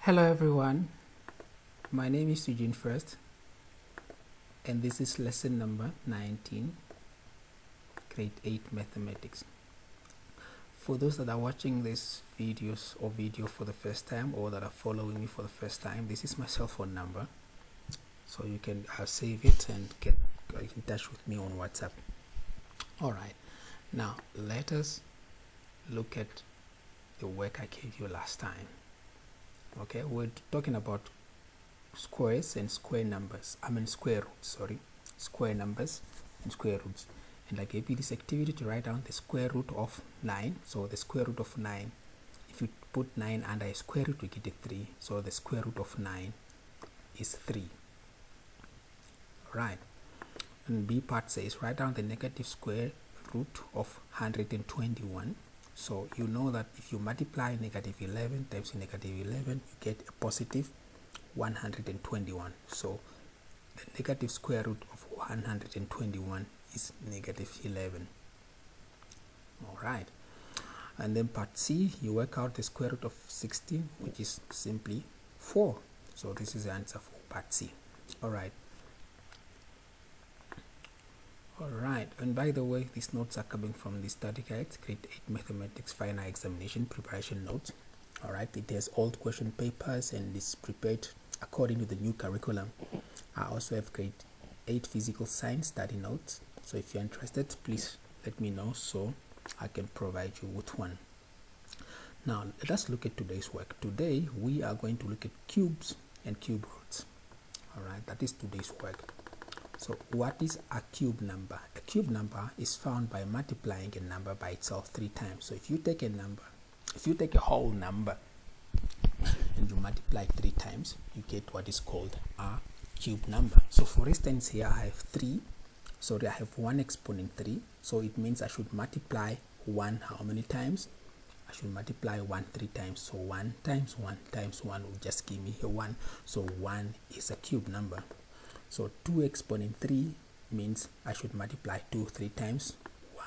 Hello everyone, my name is Eugene First and this is lesson number 19, grade 8 mathematics. For those that are watching this video for the first time or that are following me for the first time, this is my cell phone number, so you can save it and get in touch with me on WhatsApp. Alright, now let us look at the work I gave you last time. Okay, we're talking about squares and square numbers. Square roots, square numbers and square roots. And I gave you this activity to write down the square root of 9. So the square root of 9, if you put 9 under a square root, we get a 3. So the square root of 9 is 3. Right. And B part says write down the negative square root of 121. So you know that if you multiply negative 11 times negative 11, you get a positive 121. So the negative square root of 121 is negative 11. Alright. And then part C, you work out the square root of 16, which is simply 4. So this is the answer for part C. Alright. Alright, and by the way, these notes are coming from the study guides, grade 8 mathematics final examination preparation notes. Alright, it has old question papers and is prepared according to the new curriculum. I also have grade 8 physical science study notes, so if you're interested, please let me know so I can provide you with one. Now let us look at today's work. Today we are going to look at cubes and cube roots. Alright, that is today's work. So what is a cube number? A cube number is found by multiplying a number by itself 3 times. So if you take a whole number and you multiply 3 times, you get what is called a cube number. So for instance, here I have 3. So I have 1 exponent 3. So it means I should multiply 1 how many times? I should multiply 1 3 times. So 1 times 1 times 1 will just give me a 1. So 1 is a cube number. So 2 exponent 3 means I should multiply 2 3 times.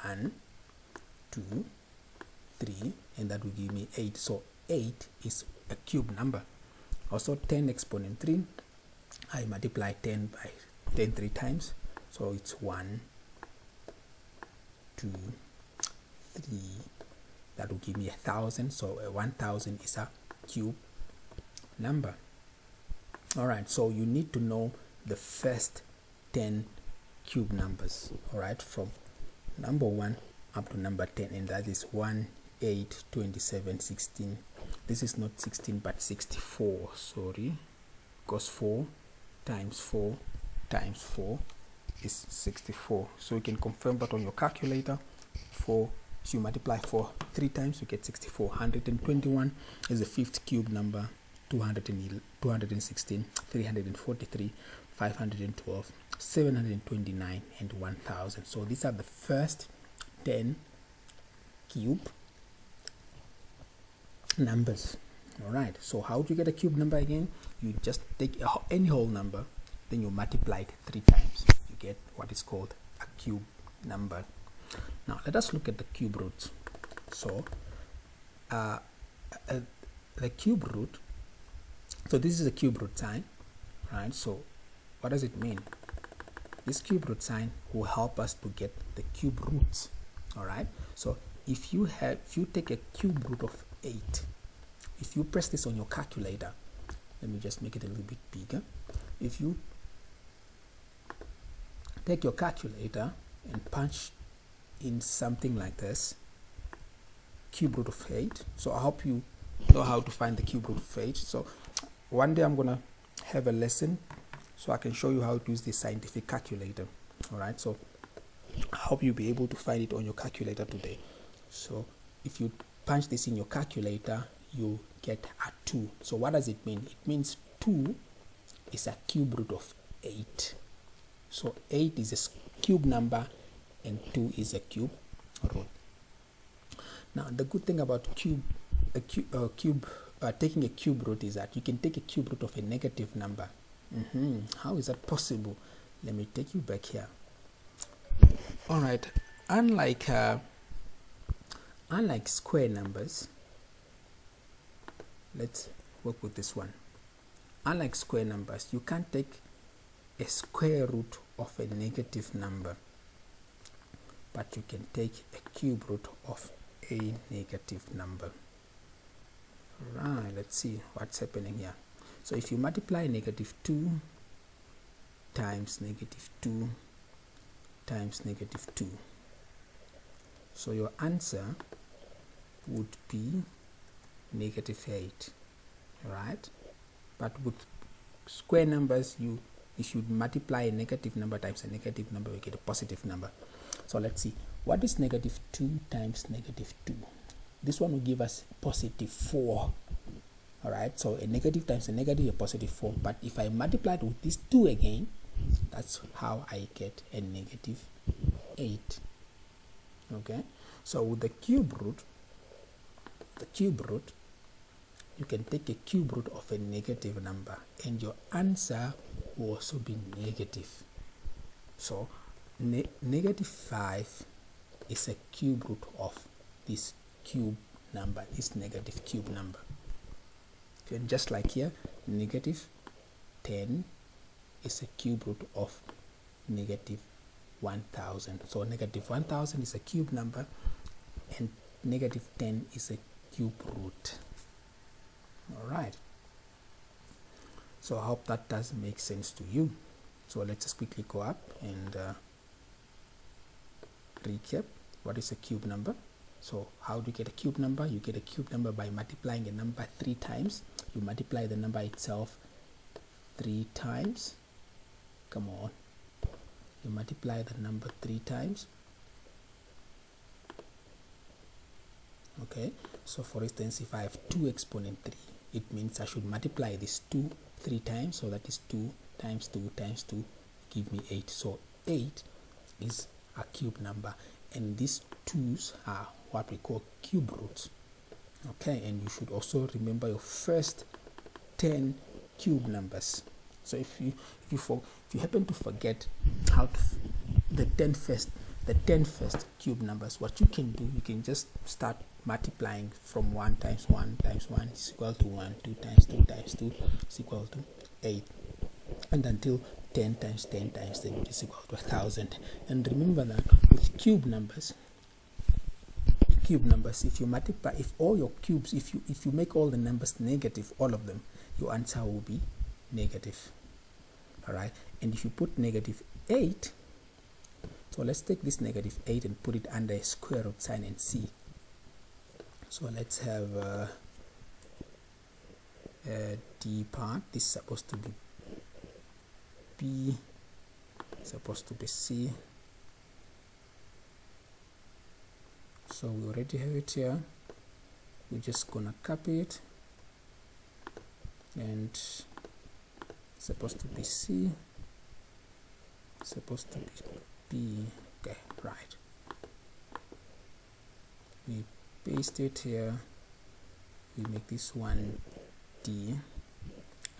1, 2, 3, and that will give me 8. So 8 is a cube number. Also 10 exponent 3, I multiply 10 by 10 3 times. So it's 1, 2, 3. That will give me 1,000. So 1,000 is a cube number. Alright, so you need to know the first 10 cube numbers, alright, from number 1 up to number 10, and that is 1, 8, 27, 16. This is not 16 but 64, sorry, because 4 times 4 times 4 is 64. So you can confirm that on your calculator. So you multiply 4 3 times, you get 64. 121 is the 5th cube number. 216, 343, 512, 729, and 1000. So these are the first 10 cube numbers. Alright, so how do you get a cube number again? You just take any whole number, then you multiply it 3 times. You get what is called a cube number. Now let us look at the cube roots. So the cube root, so this is a cube root sign, right? So what does it mean? This cube root sign will help us to get the cube roots. All right, so if you take a cube root of 8, if you press this on your calculator, let me just make it a little bit bigger. If you take your calculator and punch in something like this, cube root of 8, so I hope you know how to find the cube root of 8. So one day I'm gonna have a lesson so I can show you how to use this scientific calculator. Alright, so I hope you'll be able to find it on your calculator today. So if you punch this in your calculator, you get a 2. So what does it mean? It means 2 is a cube root of 8. So 8 is a cube number and 2 is a cube root. Now the good thing about taking a cube root is that you can take a cube root of a negative number. How is that possible? Let me take you back here. Alright, unlike square numbers, let's work with this one. Unlike square numbers, you can't take a square root of a negative number, but you can take a cube root of a negative number. Right, let's see what's happening here. So if you multiply negative 2 times negative 2 times negative 2, so your answer would be negative 8, right? But with square numbers, if you multiply a negative number times a negative number, we get a positive number. So let's see, what is negative 2 times negative 2? This one will give us positive 4. All right, so a negative times a negative, a positive 4. But if I multiply it with this 2 again, that's how I get a negative 8. Okay, so with the cube root, you can take a cube root of a negative number and your answer will also be negative. So negative 5 is a cube root of this cube number, this negative cube number. Okay, just like here, negative 10 is a cube root of negative 1000. So negative 1000 is a cube number and negative 10 is a cube root. All right, so I hope that does make sense to you. So let's just quickly go up and recap what is a cube number. So how do you get a cube number? You get a cube number by multiplying a number 3 times. You multiply the number itself 3 times. Come on, you multiply the number 3 times. Okay, so for instance, if I have 2 exponent 3, it means I should multiply this 2 3 times. So that is 2 times 2 times 2 give me 8. So 8 is a cube number, and these 2's are what we call cube roots. Okay, and you should also remember your first 10 cube numbers. So if you happen to forget how to the 10 first cube numbers, what you can do, you can just start multiplying from 1 times 1 times 1 is equal to 1, 2 times 2 times 2 is equal to 8, and until 10 times 10 times 10, which is equal to 1000. And remember that with cube numbers, if you multiply, if all your cubes, if you make all the numbers negative, all of them, your answer will be negative. All right, and if you put negative 8, so let's take this negative 8 and put it under a square root sign and see. So let's have a D part. This is supposed to be B, supposed to be C. So we already have it here. We're just gonna copy it, and it's supposed to be C, supposed to be B. Okay, right. We paste it here. We make this one D,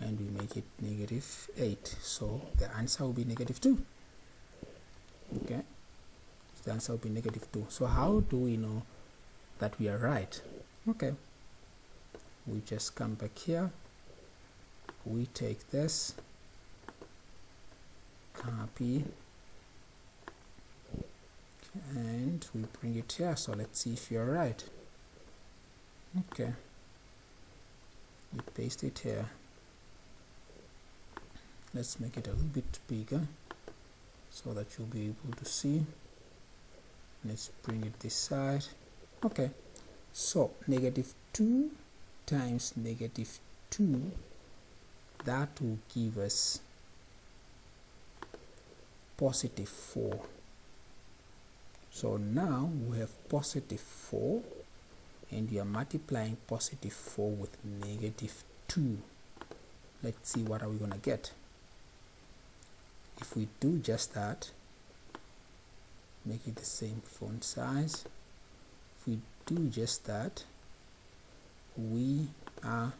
and we make it negative 8. So the answer will be negative 2. Okay, the answer will be negative 2. So how do we know that we are right? Okay, we just come back here, we take this, copy, and we bring it here. So let's see if you're right. Okay, we paste it here. Let's make it a little bit bigger so that you'll be able to see. Let's bring it this side. Okay, so negative 2 times negative 2, that will give us positive 4. So now we have positive 4, and we are multiplying positive 4 with negative 2. Let's see what are we gonna get. If we do just that, make it the same font size. If we do just that, we are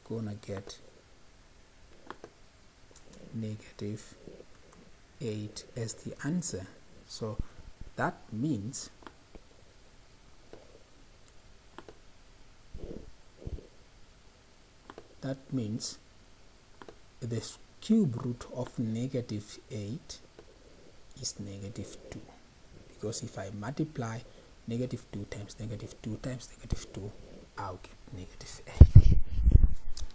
gonna get negative 8 as the answer. So that means that means the cube root of negative 8 is negative 2, because if I multiply negative 2 times negative 2 times negative 2, I'll get negative 8.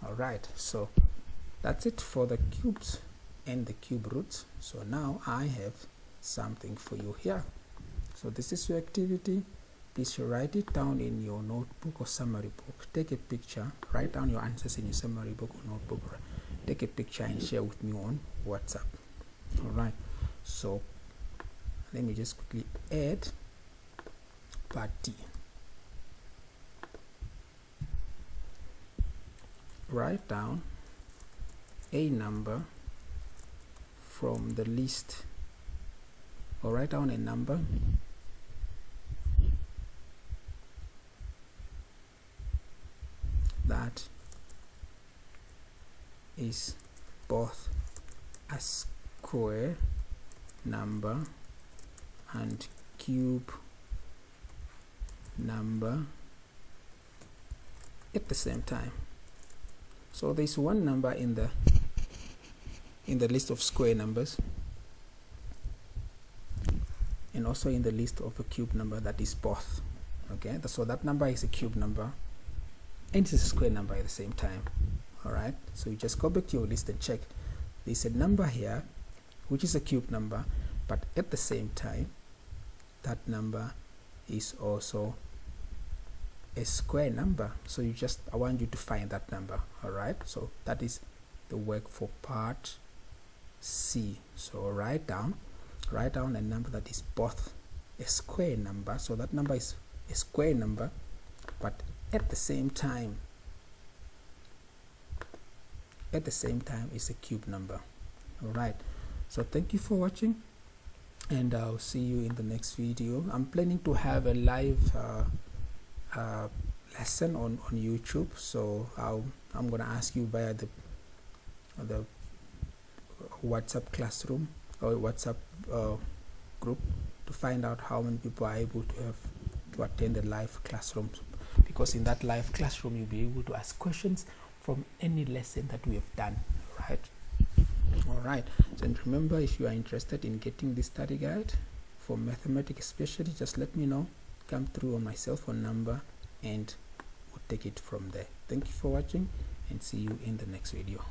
Alright, so that's it for the cubes and the cube roots. So now I have something for you here. So this is your activity. Please write it down in your notebook or summary book. Take a picture, write down your answers in your summary book or notebook. Take a picture and share with me on WhatsApp. Alright, so let me just quickly add part D. Write down a number from the list, or write down a number that is both a square number and cube number at the same time. So there's one number in the list of square numbers, and also in the list of a cube number that is both. Okay, so that number is a cube number and it's a square number at the same time. Alright, so you just go back to your list and check. There's a number here which is a cube number, but at the same time that number is also a square number. So I want you to find that number. Alright, so that is the work for part C. So write down a number that is both a square number, so that number is a square number, but at the same time is a cube number. Alright, so thank you for watching, and I'll see you in the next video. I'm planning to have a live lesson on YouTube, so I'm gonna ask you via the WhatsApp classroom or WhatsApp group to find out how many people are able to attend the live classroom, because in that live classroom you'll be able to ask questions from any lesson that we have done. Alright, so and remember, if you are interested in getting this study guide for mathematics especially, just let me know. Come through on my cell phone number and we'll take it from there. Thank you for watching and see you in the next video.